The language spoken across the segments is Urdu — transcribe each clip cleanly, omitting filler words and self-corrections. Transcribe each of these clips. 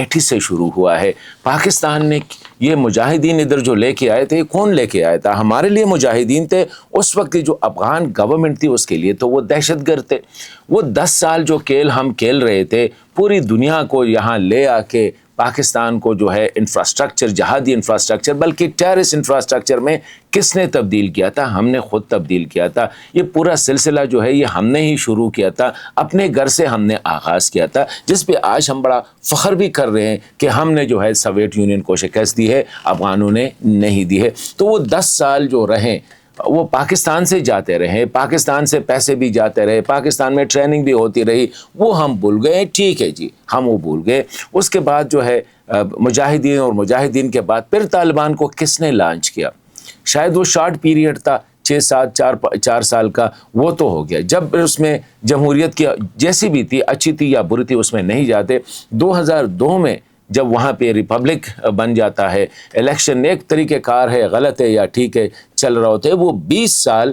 80 سے شروع ہوا ہے۔ پاکستان نے یہ مجاہدین ادھر جو لے کے آئے تھے، کون لے کے آیا تھا؟ ہمارے لیے مجاہدین تھے۔ اس وقت کی جو افغان گورنمنٹ تھی اس کے لیے تو وہ دہشت گرد تھے۔ وہ 10 سال جو کھیل ہم کھیل رہے تھے، پوری دنیا کو یہاں لے آ کے پاکستان کو جو ہے انفراسٹرکچر، جہادی انفراسٹرکچر بلکہ ٹیررسٹ انفراسٹرکچر میں کس نے تبدیل کیا تھا؟ ہم نے خود تبدیل کیا تھا۔ یہ پورا سلسلہ جو ہے یہ ہم نے ہی شروع کیا تھا، اپنے گھر سے ہم نے آغاز کیا تھا، جس پہ آج ہم بڑا فخر بھی کر رہے ہیں کہ ہم نے جو ہے سوویت یونین کو شکست دی ہے، افغانوں نے نہیں دی ہے۔ تو وہ 10 سال جو رہیں وہ پاکستان سے جاتے رہے، پاکستان سے پیسے بھی جاتے رہے، پاکستان میں ٹریننگ بھی ہوتی رہی، وہ ہم بھول گئے۔ ٹھیک ہے جی، ہم وہ بھول گئے۔ اس کے بعد جو ہے مجاہدین، اور مجاہدین کے بعد پھر طالبان کو کس نے لانچ کیا؟ شاید وہ شارٹ پیریڈ تھا، 4 سال کا، وہ تو ہو گیا۔ جب اس میں جمہوریت کی جیسی بھی تھی، اچھی تھی یا بری تھی، اس میں نہیں جاتے۔ 2002 میں جب وہاں پہ ریپبلک بن جاتا ہے، الیکشن ایک طریقہ کار ہے، غلط ہے یا ٹھیک ہے چل رہا ہوتا ہے، وہ 20 سال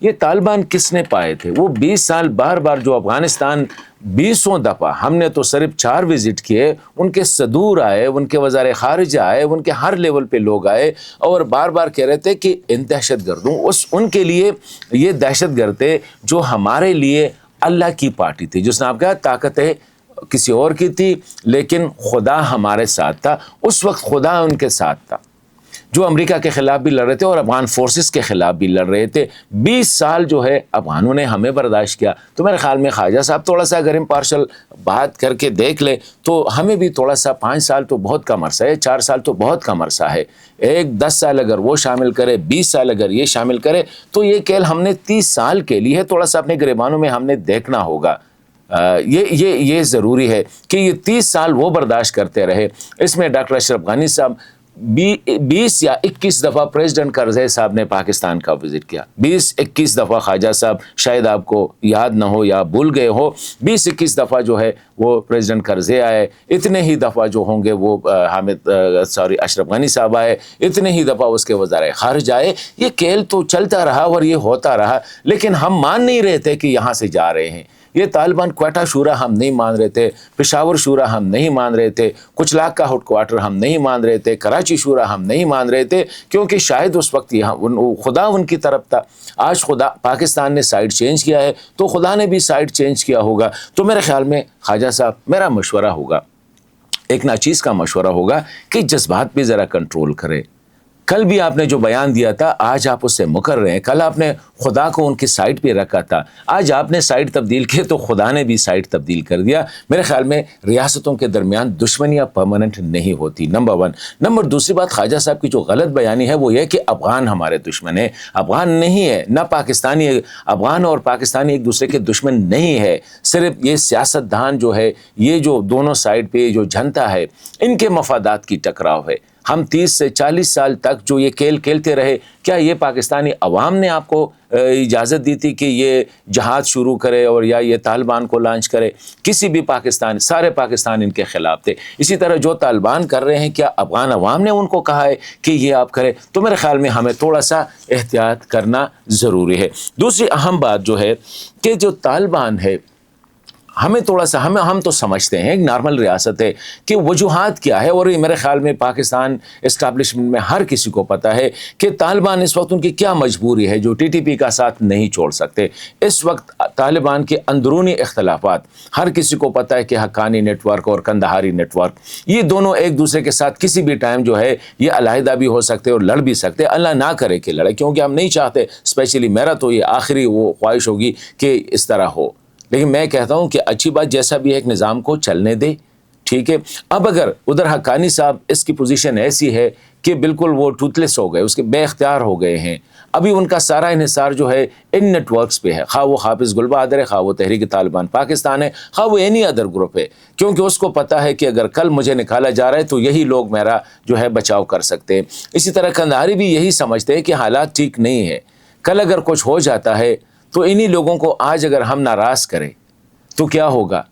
یہ طالبان کس نے پائے تھے؟ وہ 20 سال بار بار جو افغانستان 20 دفعہ، ہم نے تو صرف 4 وزٹ کیے، ان کے صدور آئے، ان کے وزیر خارجہ آئے، ان کے ہر لیول پہ لوگ آئے اور بار بار کہہ رہے تھے کہ ان دہشت گردوں، ان کے لیے یہ دہشت گرد تھے جو ہمارے لیے اللہ کی پارٹی تھی، جس نے آپ کہا طاقت ہے کسی اور کی تھی لیکن خدا ہمارے ساتھ تھا۔ اس وقت خدا ان کے ساتھ تھا، جو امریکہ کے خلاف بھی لڑ رہے تھے اور افغان فورسز کے خلاف بھی لڑ رہے تھے۔ 20 سال جو ہے افغانوں نے ہمیں برداشت کیا۔ تو میرے خیال میں خواجہ صاحب تھوڑا سا اگر امپارشل بات کر کے دیکھ لے تو ہمیں بھی تھوڑا سا 5 سال تو بہت کم عرصہ ہے، 4 سال تو بہت کم عرصہ ہے، 10 سال اگر وہ شامل کرے، 20 سال اگر یہ شامل کرے تو یہ کھیل ہم نے 30 سال کے لیے ہے۔ تھوڑا سا اپنے گریبانوں میں ہم نے دیکھنا ہوگا، یہ ضروری ہے کہ یہ 30 سال وہ برداشت کرتے رہے۔ اس میں ڈاکٹر اشرف غنی صاحب 20 یا 21 دفعہ پریزیڈنٹ کرزئی صاحب نے پاکستان کا وزٹ کیا، 20-21 دفعہ خواجہ صاحب شاید آپ کو یاد نہ ہو یا بھول گئے ہو، 20-21 دفعہ جو ہے وہ پریزیڈنٹ کرزئی آئے، اتنے ہی دفعہ جو ہوں گے وہ اشرف غنی صاحب آئے، اتنے ہی دفعہ اس کے وزیر خارجہ آئے۔ یہ کھیل تو چلتا رہا اور یہ ہوتا رہا، لیکن ہم مان نہیں رہے تھے کہ یہاں سے جا رہے ہیں۔ یہ طالبان کوئٹہ شورا ہم نہیں مان رہے تھے، پشاور شورا ہم نہیں مان رہے تھے، کچلاک کا ہیڈ کوارٹر ہم نہیں مان رہے تھے، کراچی شورا ہم نہیں مان رہے تھے، کیونکہ شاید اس وقت یہاں خدا ان کی طرف تھا۔ آج خدا پاکستان نے سائڈ چینج کیا ہے تو خدا نے بھی سائڈ چینج کیا ہوگا۔ تو میرے خیال میں خواجہ صاحب میرا مشورہ ہوگا، ایک ناچیز کا مشورہ ہوگا کہ جذبات بھی ذرا کنٹرول کرے۔ کل بھی آپ نے جو بیان دیا تھا آج آپ اس سے مکر رہے ہیں، کل آپ نے خدا کو ان کی سائٹ پہ رکھا تھا، آج آپ نے سائٹ تبدیل کی تو خدا نے بھی سائٹ تبدیل کر دیا۔ میرے خیال میں ریاستوں کے درمیان دشمنیاں پرماننٹ نہیں ہوتی، نمبر 1۔ نمبر دوسری بات، خواجہ صاحب کی جو غلط بیانی ہے وہ یہ کہ افغان ہمارے دشمن ہیں، افغان نہیں ہے، نہ پاکستانی، افغان اور پاکستانی ایک دوسرے کے دشمن نہیں ہے، صرف یہ سیاست دان جو ہے، یہ جو دونوں سائڈ پہ جو جنتا ہے، ان کے مفادات کی ٹکراؤ ہے۔ ہم 30 سے 40 سال تک جو یہ کھیل کھیلتے رہے، کیا یہ پاکستانی عوام نے آپ کو اجازت دی تھی کہ یہ جہاد شروع کرے اور یا یہ طالبان کو لانچ کرے؟ کسی بھی پاکستان، سارے پاکستان ان کے خلاف تھے۔ اسی طرح جو طالبان کر رہے ہیں، کیا افغان عوام نے ان کو کہا ہے کہ یہ آپ کریں؟ تو میرے خیال میں ہمیں تھوڑا سا احتیاط کرنا ضروری ہے۔ دوسری اہم بات جو ہے کہ جو طالبان ہے، ہمیں تھوڑا سا ہم تو سمجھتے ہیں ایک نارمل ریاست ہے کہ وجوہات کیا ہے، اور یہ میرے خیال میں پاکستان اسٹیبلشمنٹ میں ہر کسی کو پتہ ہے کہ طالبان اس وقت ان کی کیا مجبوری ہے جو TTP کا ساتھ نہیں چھوڑ سکتے۔ اس وقت طالبان کے اندرونی اختلافات ہر کسی کو پتہ ہے کہ حقانی نیٹ ورک اور کندہاری نیٹ ورک، یہ دونوں ایک دوسرے کے ساتھ کسی بھی ٹائم جو ہے یہ علیحدہ بھی ہو سکتے اور لڑ بھی سکتے۔ اللہ نہ کرے کہ لڑے، کیونکہ ہم نہیں چاہتے، اسپیشلی میرا تو یہ آخری وہ خواہش ہوگی کہ اس طرح ہو، لیکن میں کہتا ہوں کہ اچھی بات جیسا بھی ایک نظام کو چلنے دے، ٹھیک ہے۔ اب اگر ادھر حقانی صاحب اس کی پوزیشن ایسی ہے کہ بالکل وہ ٹوتھ لیس ہو گئے، اس کے بے اختیار ہو گئے ہیں، ابھی ان کا سارا انحصار جو ہے ان نیٹ ورکس پہ ہے، خواہ وہ حافظ گل بہادر ہے، خواہ وہ تحریک طالبان پاکستان ہے، خواہ وہ اینی ادر گروپ ہے، کیونکہ اس کو پتہ ہے کہ اگر کل مجھے نکالا جا رہا ہے تو یہی لوگ میرا جو ہے بچاؤ کر سکتے ہیں۔ اسی طرح کندہاری بھی یہی سمجھتے ہیں کہ حالات ٹھیک نہیں ہے، کل اگر کچھ ہو جاتا ہے تو انہی لوگوں کو آج اگر ہم ناراض کریں تو کیا ہوگا؟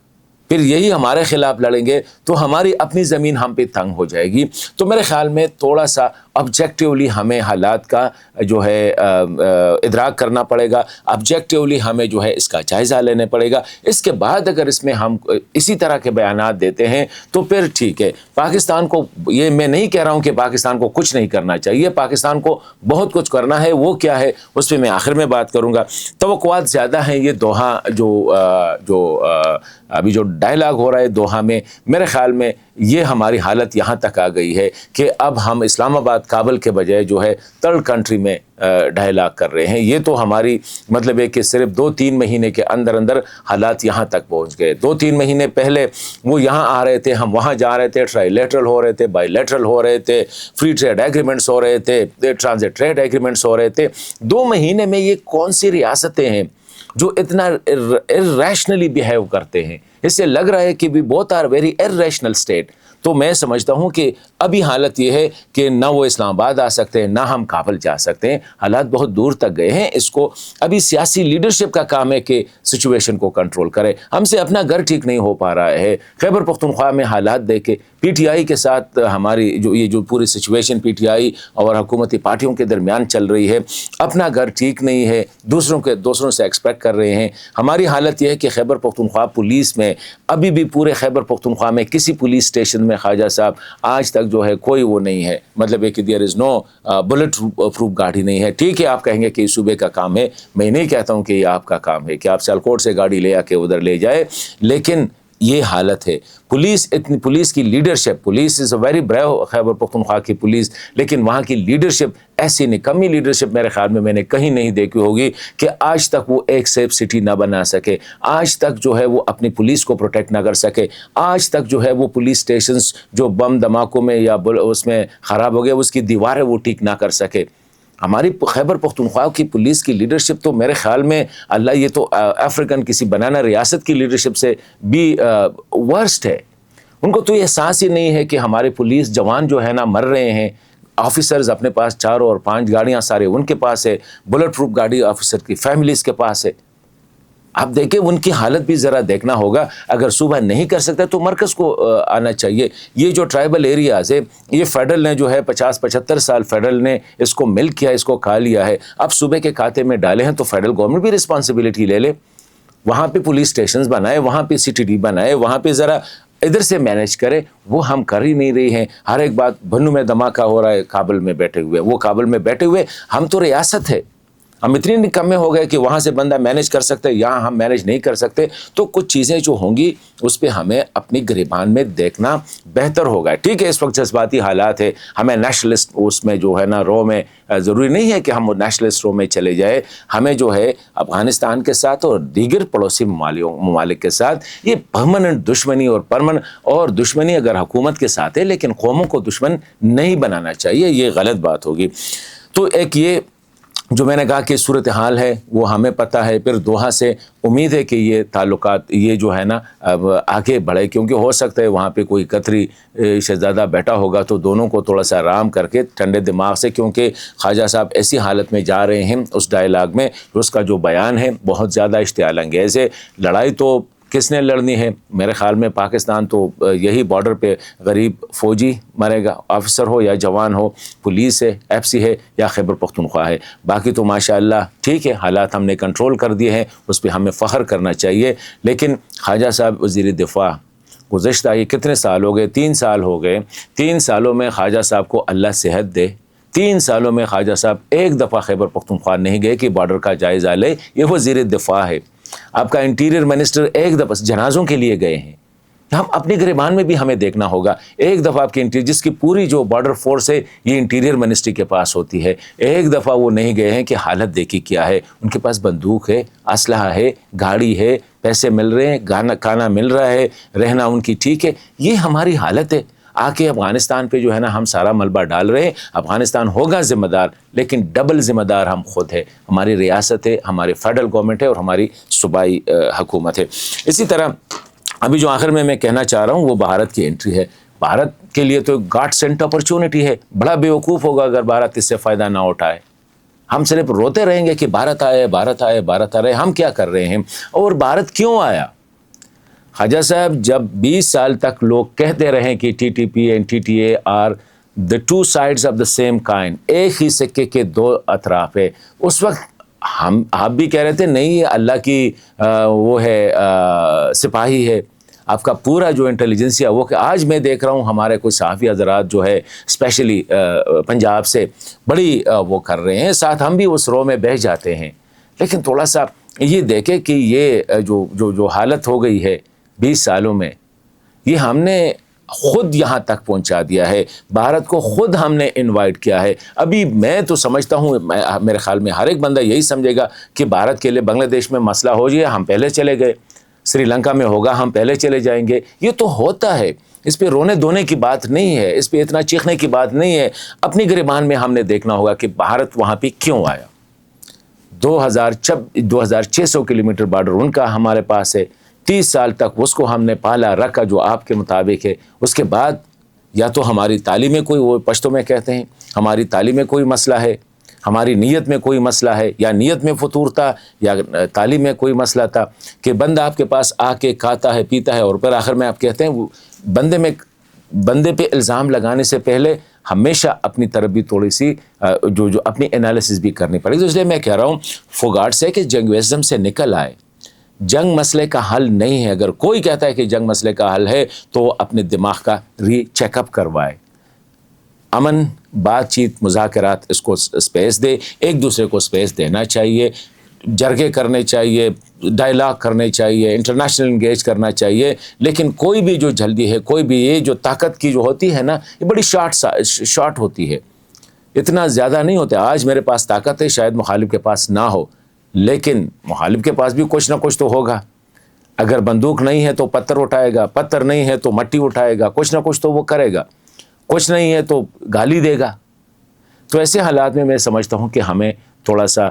پھر یہی ہمارے خلاف لڑیں گے تو ہماری اپنی زمین ہم پہ تنگ ہو جائے گی۔ تو میرے خیال میں تھوڑا سا آبجیکٹیولی ہمیں حالات کا جو ہے ادراک کرنا پڑے گا، آبجیکٹیولی ہمیں جو ہے اس کا جائزہ لینا پڑے گا. اس کے بعد اگر اس میں ہم اسی طرح کے بیانات دیتے ہیں تو پھر ٹھیک ہے. پاکستان کو، یہ میں نہیں کہہ رہا ہوں کہ پاکستان کو کچھ نہیں کرنا چاہیے، پاکستان کو بہت کچھ کرنا ہے. وہ کیا ہے اس پہ میں آخر میں بات کروں گا. توقعات زیادہ ہیں. یہ دوحہ جو ابھی جو ڈائلاگ ہو رہا ہے دوحہ میں، میرے خیال میں یہ ہماری حالت یہاں تک آ گئی ہے کہ اب ہم اسلام آباد کابل کے بجائے جو ہے تھرڈ کنٹری میں ڈائلاگ کر رہے ہیں. یہ تو ہماری مطلب ہے کہ صرف 2-3 مہینے کے اندر اندر حالات یہاں تک پہنچ گئے. 2-3 مہینے پہلے وہ یہاں آ رہے تھے، ہم وہاں جا رہے تھے، ٹرائی لیٹرل ہو رہے تھے، بائی لیٹرل ہو رہے تھے، فری ٹریڈ ایگریمنٹس ہو رہے تھے، ٹرانزٹ ٹریڈ ایگریمنٹس ہو رہے تھے. 2 مہینے میں یہ کون سی ریاستیں ہیں جو اتنا irrationally بیہیو کرتے ہیں؟ اس سے لگ رہا ہے کہ بھی بہت آر ویری irrational state. تو میں سمجھتا ہوں کہ ابھی حالت یہ ہے کہ نہ وہ اسلام آباد آ سکتے ہیں، نہ ہم کابل جا سکتے ہیں. حالات بہت دور تک گئے ہیں. اس کو ابھی سیاسی لیڈرشپ کا کام ہے کہ سچویشن کو کنٹرول کرے. ہم سے اپنا گھر ٹھیک نہیں ہو پا رہا ہے. خیبر پختونخوا میں حالات دیکھے، پی ٹی آئی کے ساتھ ہماری جو پوری سچویشن پی ٹی آئی اور حکومتی پارٹیوں کے درمیان چل رہی ہے، اپنا گھر ٹھیک نہیں ہے، دوسروں سے ایکسپیکٹ کر رہے ہیں. ہماری حالت یہ ہے کہ خیبر پختونخوا پولیس میں ابھی بھی پورے خیبر پختونخوا میں کسی پولیس اسٹیشن میں خواجہ صاحب آج تک جو ہے کوئی وہ نہیں ہے، مطلب ہے کہ there is no bullet proof گاڑی نہیں ہے. ٹھیک ہے، آپ کہیں گے کہ یہ صوبے کا کام ہے، میں نہیں کہتا ہوں کہ یہ آپ کا کام ہے کہ آپ سیالکوٹ سے گاڑی لے آ کے ادھر لے جائے، لیکن یہ حالت ہے. پولیس کی leadership, police is a very brave, Khyber Pakhtunkhwa کی پولیس، لیکن وہاں کی لیڈرشپ ایسی نکمی لیڈرشپ میرے خیال میں نے کہیں نہیں دیکھی ہوگی کہ آج تک وہ ایک سیف سٹی نہ بنا سکے، آج تک جو ہے وہ اپنی پولیس کو پروٹیکٹ نہ کر سکے، آج تک جو ہے وہ پولیس اسٹیشنز جو بم دھماکوں میں یا اس میں خراب ہو گئے اس کی دیواریں وہ ٹھیک نہ کر سکے. ہماری خیبر پختونخوا کی پولیس کی لیڈرشپ تو میرے خیال میں اللہ، یہ تو افریقن کسی بنانا ریاست کی لیڈرشپ سے بھی ورسٹ ہے. ان کو تو یہ احساس ہی نہیں ہے کہ ہمارے پولیس جوان جو ہے نا مر رہے ہیں. آفیسرز اپنے پاس 4 اور 5 گاڑیاں سارے ان کے پاس ہے، بلٹ پروف گاڑی آفیسر کی فیملیز کے پاس ہے. آپ دیکھیں ان کی حالت بھی ذرا دیکھنا ہوگا. اگر صوبہ نہیں کر سکتا تو مرکز کو آنا چاہیے. یہ جو ٹرائبل ایریاز ہے، یہ فیڈرل نے جو ہے 50-75 سال فیڈرل نے اس کو مل کیا، اس کو کھا لیا ہے. اب صوبے کے کھاتے میں ڈالے ہیں تو فیڈرل گورنمنٹ بھی رسپانسبلٹی لے لے. وہاں پہ پولیس اسٹیشنز بنائے، وہاں پہ سی ٹی ڈی بنائے، وہاں پہ ذرا ادھر سے مینیج کرے. وہ ہم کر ہی نہیں رہی ہیں. ہر ایک بات بھنو میں دھماکہ ہو رہا ہے کابل میں بیٹھے ہوئے، وہ کابل میں بیٹھے ہوئے. ہم تو ریاست ہے، ہم اتنی نکمے ہو گئے کہ وہاں سے بندہ مینیج کر سکتے، یہاں ہم مینیج نہیں کر سکتے. تو کچھ چیزیں جو ہوں گی اس پہ ہمیں اپنی گریبان میں دیکھنا بہتر ہوگا. ٹھیک ہے، اس وقت جذباتی حالات ہے، ہمیں نیشنلسٹ اس میں جو ہے نا رو میں ضروری نہیں ہے کہ ہم نیشنلسٹ رو میں چلے جائے. ہمیں جو ہے افغانستان کے ساتھ اور دیگر پڑوسی ممالک کے ساتھ یہ پرماننٹ دشمنی اور دشمنی اگر حکومت کے ساتھ ہے لیکن قوموں کو دشمن نہیں بنانا چاہیے. یہ غلط بات ہوگی. تو ایک یہ جو میں نے کہا کہ صورتحال ہے وہ ہمیں پتہ ہے. پھر دوحہ سے امید ہے کہ یہ تعلقات یہ جو ہے نا اب آگے بڑھے، کیونکہ ہو سکتا ہے وہاں پہ کوئی قطری شہزادہ بیٹھا ہوگا تو دونوں کو تھوڑا سا آرام کر کے ٹھنڈے دماغ سے، کیونکہ خواجہ صاحب ایسی حالت میں جا رہے ہیں اس ڈائلاگ میں، اس کا جو بیان ہے بہت زیادہ اشتعال انگیز ہے. لڑائی تو کس نے لڑنی ہے؟ میرے خیال میں پاکستان تو یہی بارڈر پہ غریب فوجی مرے گا، آفیسر ہو یا جوان ہو، پولیس ہے، ایف سی ہے یا خیبر پختونخوا ہے. باقی تو ماشاءاللہ ٹھیک ہے، حالات ہم نے کنٹرول کر دیے ہیں، اس پہ ہمیں فخر کرنا چاہیے. لیکن خواجہ صاحب وزیر دفاع گزشتہ یہ کتنے سال ہو گئے؟ 3 سال ہو گئے. 3 سالوں میں خواجہ صاحب کو اللہ صحت دے. 3 سالوں میں خواجہ صاحب ایک دفعہ خیبر پختونخوا نہیں گئے کہ بارڈر کا جائزہ لے. یہ وزیر دفاع ہے. آپ کا انٹیریئر منسٹر ایک دفعہ جنازوں کے لیے گئے ہیں. ہم اپنی گریبان میں بھی ہمیں دیکھنا ہوگا. ایک دفعہ آپ کے انٹیریئر، جس کی پوری جو بارڈر فورس ہے یہ انٹیریئر منسٹری کے پاس ہوتی ہے، ایک دفعہ وہ نہیں گئے ہیں کہ حالت دیکھی کیا ہے. ان کے پاس بندوق ہے، اسلحہ ہے، گاڑی ہے، پیسے مل رہے ہیں، کھانا مل رہا ہے، رہنا ان کی ٹھیک ہے. یہ ہماری حالت ہے. آ کے افغانستان پہ جو ہے نا ہم سارا ملبہ ڈال رہے ہیں. افغانستان ہوگا ذمہ دار، لیکن ڈبل ذمہ دار ہم خود ہے. ہماری ریاست ہے، ہماری فیڈرل گورنمنٹ ہے اور ہماری صوبائی حکومت ہے. اسی طرح ابھی جو آخر میں کہنا چاہ رہا ہوں وہ بھارت کی انٹری ہے. بھارت کے لیے تو گاڈ سینٹ اپرچونٹی ہے. بڑا بیوقوف ہوگا اگر بھارت اس سے فائدہ نہ اٹھائے. ہم صرف روتے رہیں گے کہ بھارت آئے، بھارت آئے، بھارت آ رہے. ہم کیا کر رہے ہیں اور بھارت کیوں آیا؟ خواجہ صاحب جب 20 سال تک لوگ کہتے رہیں کہ T T P and T T A R the two sides of the same coin, ایک ہی سکے کے دو اطراف ہے. اس وقت آپ بھی کہہ رہے تھے نہیں یہ اللہ کی وہ ہے سپاہی ہے، آپ کا پورا جو انٹیلیجنسیا وہ کہ آج میں دیکھ رہا ہوں ہمارے کوئی صحافی حضرات جو ہے اسپیشلی پنجاب سے بڑی وہ کر رہے ہیں، ساتھ ہم بھی اس رو میں بہہ جاتے ہیں. لیکن تھوڑا سا یہ دیکھیں کہ یہ جو حالت ہو گئی ہے 20 سالوں میں، یہ ہم نے خود یہاں تک پہنچا دیا ہے، بھارت کو خود ہم نے انوائٹ کیا ہے. ابھی میں تو سمجھتا ہوں، میرے خیال میں ہر ایک بندہ یہی سمجھے گا کہ بھارت کے لیے بنگلہ دیش میں مسئلہ ہو جائے ہم پہلے چلے گئے، سری لنکا میں ہوگا ہم پہلے چلے جائیں گے. یہ تو ہوتا ہے، اس پہ رونے دھونے کی بات نہیں ہے، اس پہ اتنا چیخنے کی بات نہیں ہے. اپنی گریبان میں ہم نے دیکھنا ہوگا کہ بھارت وہاں پہ کیوں آیا. 2600 کلومیٹر بارڈر ان کا ہمارے پاس ہے، 30 سال تک اس کو ہم نے پالا رکھا جو آپ کے مطابق ہے. اس کے بعد یا تو ہماری تعلیم میں کوئی، وہ پشتوں میں کہتے ہیں ہماری تعلیم میں کوئی مسئلہ ہے، ہماری نیت میں کوئی مسئلہ ہے، یا نیت میں فطور تھا یا تعلیم میں کوئی مسئلہ تھا کہ بندہ آپ کے پاس آ کے کھاتا ہے پیتا ہے اور پھر آخر میں آپ کہتے ہیں بندے پہ الزام لگانے سے پہلے ہمیشہ اپنی طرف بھی تھوڑی سی جو اپنی انالیسس بھی کرنی پڑے گی. تو اس لیے میں کہہ رہا ہوں فار گاڈ سیک جنگ وزم سے نکل آئے. جنگ مسئلے کا حل نہیں ہے. اگر کوئی کہتا ہے کہ جنگ مسئلے کا حل ہے تو وہ اپنے دماغ کا ری چیک اپ کروائے. امن، بات چیت، مذاکرات، اس کو اسپیس دے، ایک دوسرے کو اسپیس دینا چاہیے، جرگے کرنے چاہیے، ڈائلاگ کرنے چاہیے، انٹرنیشنل انگیج کرنا چاہیے. لیکن کوئی بھی جو جلدی ہے، کوئی بھی یہ جو طاقت کی جو ہوتی ہے نا، یہ بڑی شارٹ ہوتی ہے، اتنا زیادہ نہیں ہوتا. آج میرے پاس طاقت ہے، شاید مخالف کے پاس نہ ہو، لیکن مخالف کے پاس بھی کچھ نہ کچھ تو ہوگا. اگر بندوق نہیں ہے تو پتھر اٹھائے گا، پتھر نہیں ہے تو مٹی اٹھائے گا، کچھ نہ کچھ تو وہ کرے گا، کچھ نہیں ہے تو گالی دے گا. تو ایسے حالات میں سمجھتا ہوں کہ ہمیں تھوڑا سا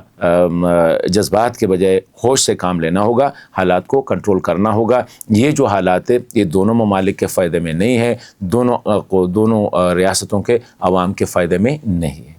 جذبات کے بجائے ہوش سے کام لینا ہوگا، حالات کو کنٹرول کرنا ہوگا. یہ جو حالات ہے یہ دونوں ممالک کے فائدے میں نہیں ہے، دونوں ریاستوں کے عوام کے فائدے میں نہیں ہے.